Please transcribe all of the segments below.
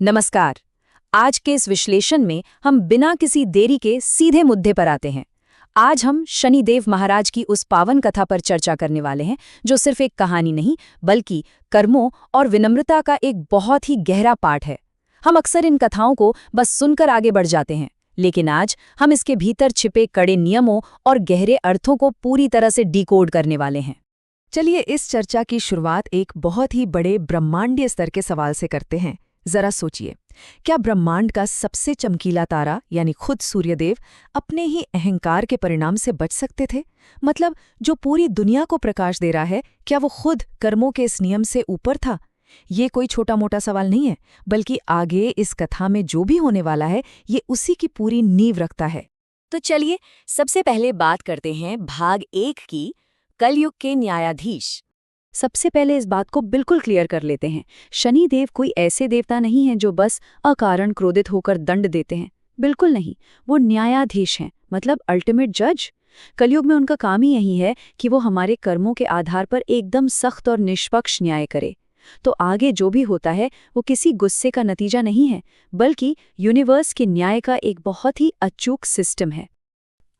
नमस्कार। आज के इस विश्लेषण में हम बिना किसी देरी के सीधे मुद्दे पर आते हैं। आज हम शनिदेव महाराज की उस पावन कथा पर चर्चा करने वाले हैं जो सिर्फ एक कहानी नहीं बल्कि कर्मों और विनम्रता का एक बहुत ही गहरा पाठ है। हम अक्सर इन कथाओं को बस सुनकर आगे बढ़ जाते हैं, लेकिन आज हम इसके भीतर छिपे कड़े नियमों और गहरे अर्थों को पूरी तरह से डिकोड करने वाले हैं। चलिए इस चर्चा की शुरुआत एक बहुत ही बड़े ब्रह्मांडीय स्तर के सवाल से करते हैं। जरा सोचिए, क्या ब्रह्मांड का सबसे चमकीला तारा यानी खुद सूर्यदेव अपने ही अहंकार के परिणाम से बच सकते थे? मतलब जो पूरी दुनिया को प्रकाश दे रहा है, क्या वो खुद कर्मों के इस नियम से ऊपर था? ये कोई छोटा मोटा सवाल नहीं है, बल्कि आगे इस कथा में जो भी होने वाला है ये उसी की पूरी नींव रखता है। तो चलिए सबसे पहले बात करते हैं भाग 1 की, कलयुग के न्यायाधीश। सबसे पहले इस बात को बिल्कुल क्लियर कर लेते हैं। शनिदेव कोई ऐसे देवता नहीं हैं जो बस अकारण क्रोधित होकर दंड देते हैं। बिल्कुल नहीं, वो न्यायाधीश हैं, मतलब अल्टीमेट जज। कलयुग में उनका काम ही यही है कि वो हमारे कर्मों के आधार पर एकदम सख्त और निष्पक्ष न्याय करे। तो आगे जो भी होता है वो किसी गुस्से का नतीजा नहीं है, बल्कि यूनिवर्स के न्याय का एक बहुत ही अचूक सिस्टम है।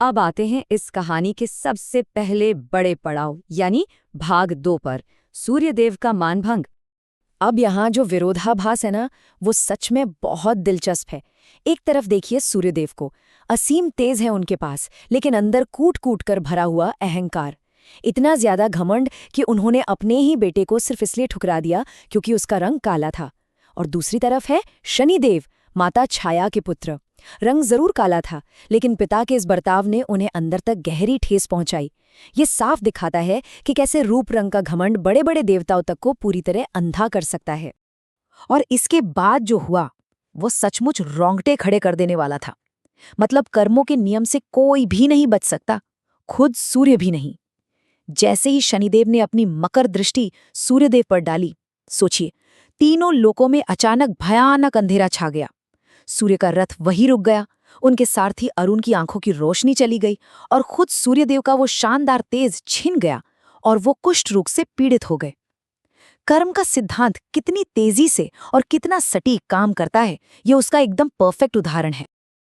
अब आते हैं इस कहानी के सबसे पहले बड़े पड़ाव यानी भाग 2 पर, सूर्यदेव का मानभंग। अब यहाँ जो विरोधाभास है ना, वो सच में बहुत दिलचस्प है। एक तरफ देखिए सूर्यदेव को, असीम तेज है उनके पास, लेकिन अंदर कूट कूट कर भरा हुआ अहंकार। इतना ज्यादा घमंड कि उन्होंने अपने ही बेटे को सिर्फ इसलिए ठुकरा दिया क्योंकि उसका रंग काला था। और दूसरी तरफ है शनिदेव, माता छाया के पुत्र। रंग जरूर काला था, लेकिन पिता के इस बर्ताव ने उन्हें अंदर तक गहरी ठेस पहुंचाई। ये साफ दिखाता है कि कैसे रूप रंग का घमंड बड़े बड़े देवताओं तक को पूरी तरह अंधा कर सकता है। और इसके बाद जो हुआ वो सचमुच रोंगटे खड़े कर देने वाला था। मतलब कर्मों के नियम से कोई भी नहीं बच सकता, खुद सूर्य भी नहीं। जैसे ही शनिदेव ने अपनी मकर दृष्टि सूर्यदेव पर डाली, सोचिए, तीनों लोकों में अचानक भयानक अंधेरा छा गया। सूर्य का रथ वहीं रुक गया, उनके सारथी अरुण की आंखों की रोशनी चली गई और खुद सूर्यदेव का वो शानदार तेज छिन गया और वो कुष्ठ रोग से पीड़ित हो गए। कर्म का सिद्धांत कितनी तेजी से और कितना सटीक काम करता है, ये उसका एकदम परफेक्ट उदाहरण है।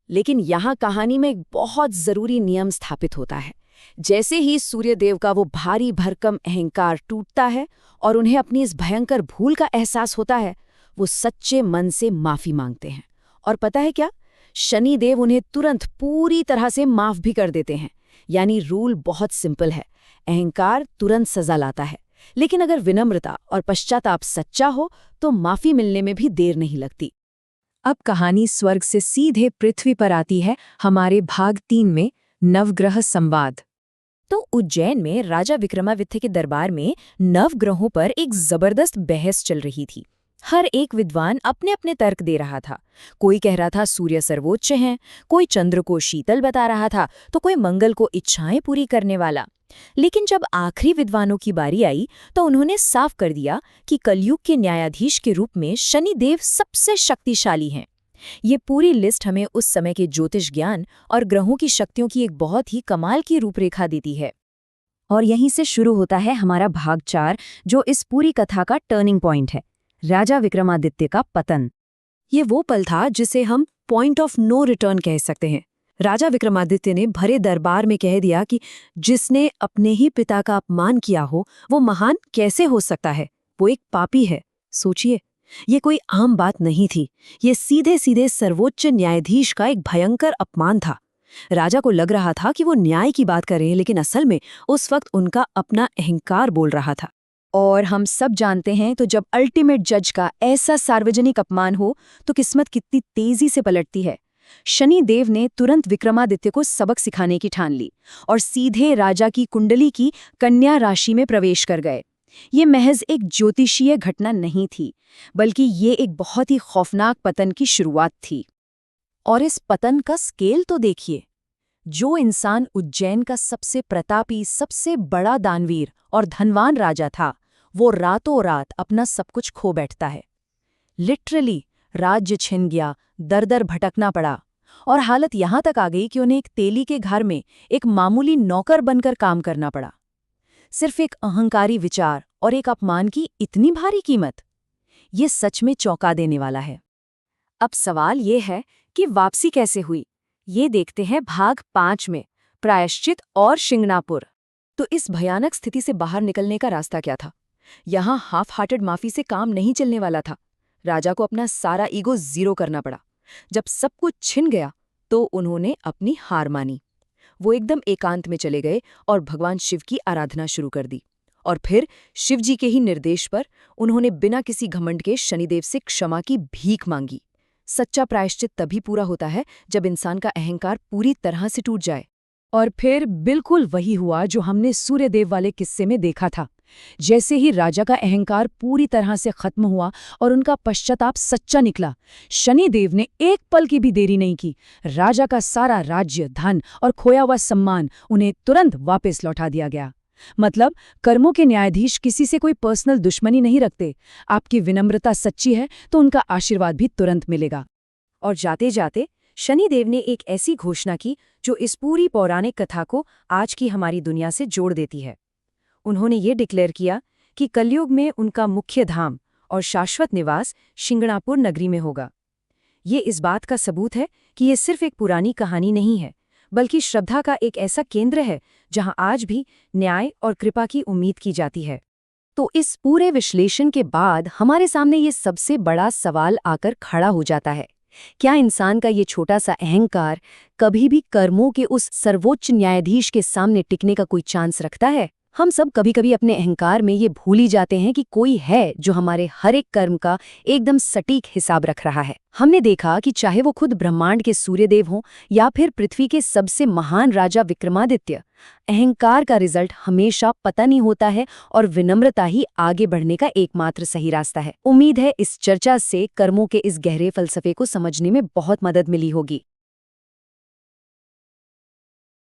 लेकिन यहाँ कहानी में एक बहुत जरूरी नियम स्थापित होता है। जैसे ही सूर्यदेव का वो भारी भरकम अहंकार टूटता है और उन्हें अपनी इस भयंकर भूल का एहसास होता है, वो सच्चे मन से माफी मांगते हैं। और पता है क्या, शनिदेव उन्हें तुरंत पूरी तरह से माफ भी कर देते हैं। यानी रूल बहुत सिंपल है, अहंकार तुरंत सजा लाता है, लेकिन अगर विनम्रता और पश्चाताप सच्चा हो तो माफी मिलने में भी देर नहीं लगती। अब कहानी स्वर्ग से सीधे पृथ्वी पर आती है, हमारे भाग 3 में, नवग्रह संवाद। तो उज्जैन में राजा विक्रमादित्य के दरबार में नवग्रहों पर एक जबरदस्त बहस चल रही थी। हर एक विद्वान अपने अपने तर्क दे रहा था। कोई कह रहा था सूर्य सर्वोच्च हैं, कोई चंद्र को शीतल बता रहा था, तो कोई मंगल को इच्छाएं पूरी करने वाला। लेकिन जब आखिरी विद्वानों की बारी आई तो उन्होंने साफ कर दिया कि कलयुग के न्यायाधीश के रूप में शनिदेव सबसे शक्तिशाली हैं। ये पूरी लिस्ट हमें उस समय के ज्योतिष ज्ञान और ग्रहों की शक्तियों की एक बहुत ही कमाल की रूपरेखा देती है। और यहीं से शुरू होता है हमारा भाग 4, जो इस पूरी कथा का टर्निंग पॉइंट है, राजा विक्रमादित्य का पतन। ये वो पल था जिसे हम पॉइंट ऑफ नो रिटर्न कह सकते हैं। राजा विक्रमादित्य ने भरे दरबार में कह दिया कि जिसने अपने ही पिता का अपमान किया हो वो महान कैसे हो सकता है, वो एक पापी है। सोचिए, ये कोई आम बात नहीं थी, ये सीधे सीधे सर्वोच्च न्यायाधीश का एक भयंकर अपमान था। राजा को लग रहा था कि वो न्याय की बात कर रहे हैं, लेकिन असल में उस वक्त उनका अपना अहंकार बोल रहा था। और हम सब जानते हैं तो जब अल्टीमेट जज का ऐसा सार्वजनिक अपमान हो तो किस्मत कितनी तेजी से पलटती है। शनिदेव ने तुरंत विक्रमादित्य को सबक सिखाने की ठान ली और सीधे राजा की कुंडली की कन्या राशि में प्रवेश कर गए। ये महज एक ज्योतिषीय घटना नहीं थी, बल्कि ये एक बहुत ही खौफनाक पतन की शुरुआत थी। और इस पतन का स्केल तो देखिए। जो इंसान उज्जैन का सबसे प्रतापी, सबसे बड़ा दानवीर और धनवान राजा था, वो रातों रात अपना सब कुछ खो बैठता है। लिटरली राज्य छिन गया, दर दर भटकना पड़ा और हालत यहां तक आ गई कि उन्हें एक तेली के घर में एक मामूली नौकर बनकर काम करना पड़ा। सिर्फ एक अहंकारी विचार और एक अपमान की इतनी भारी कीमत, ये सच में चौंका देने वाला है। अब सवाल ये है कि वापसी कैसे हुई। ये देखते हैं भाग 5 में, प्रायश्चित और शिंगणापुर। तो इस भयानक स्थिति से बाहर निकलने का रास्ता क्या था? यहाँ हाफ हार्टेड माफी से काम नहीं चलने वाला था। राजा को अपना सारा ईगो जीरो करना पड़ा। जब सब कुछ छिन गया तो उन्होंने अपनी हार मानी। वो एकदम एकांत में चले गए और भगवान शिव की आराधना शुरू कर दी। और फिर शिव जी के ही निर्देश पर उन्होंने बिना किसी घमंड के शनिदेव से क्षमा की भीख मांगी। सच्चा प्रायश्चित तभी पूरा होता है जब इंसान का अहंकार पूरी तरह से टूट जाए। और फिर बिल्कुल वही हुआ जो हमने सूर्यदेव वाले किस्से में देखा था। जैसे ही राजा का अहंकार पूरी तरह से खत्म हुआ और उनका पश्चाताप सच्चा निकला, शनिदेव ने एक पल की भी देरी नहीं की। राजा का सारा राज्य, धन और खोया हुआ सम्मान उन्हें तुरंत वापस लौटा दिया गया। मतलब कर्मों के न्यायाधीश किसी से कोई पर्सनल दुश्मनी नहीं रखते। आपकी विनम्रता सच्ची है तो उनका आशीर्वाद भी तुरंत मिलेगा। और जाते जाते शनिदेव ने एक ऐसी घोषणा की जो इस पूरी पौराणिक कथा को आज की हमारी दुनिया से जोड़ देती है। उन्होंने ये डिक्लेयर किया कि कलयुग में उनका मुख्य धाम और शाश्वत निवास शिंगणापुर नगरी में होगा। ये इस बात का सबूत है कि ये सिर्फ एक पुरानी कहानी नहीं है, बल्कि श्रद्धा का एक ऐसा केंद्र है जहां आज भी न्याय और कृपा की उम्मीद की जाती है। तो इस पूरे विश्लेषण के बाद हमारे सामने ये सबसे बड़ा सवाल आकर खड़ा हो जाता है, क्या इंसान का ये छोटा सा अहंकार कभी भी कर्मों के उस सर्वोच्च न्यायाधीश के सामने टिकने का कोई चांस रखता है? हम सब कभी कभी अपने अहंकार में ये भूल ही जाते हैं कि कोई है जो हमारे हर एक कर्म का एकदम सटीक हिसाब रख रहा है। हमने देखा कि चाहे वो खुद ब्रह्मांड के सूर्यदेव हों या फिर पृथ्वी के सबसे महान राजा विक्रमादित्य, अहंकार का रिजल्ट हमेशा पता नहीं होता है और विनम्रता ही आगे बढ़ने का एकमात्र सही रास्ता है। उम्मीद है इस चर्चा से कर्मों के इस गहरे फलसफे को समझने में बहुत मदद मिली होगी।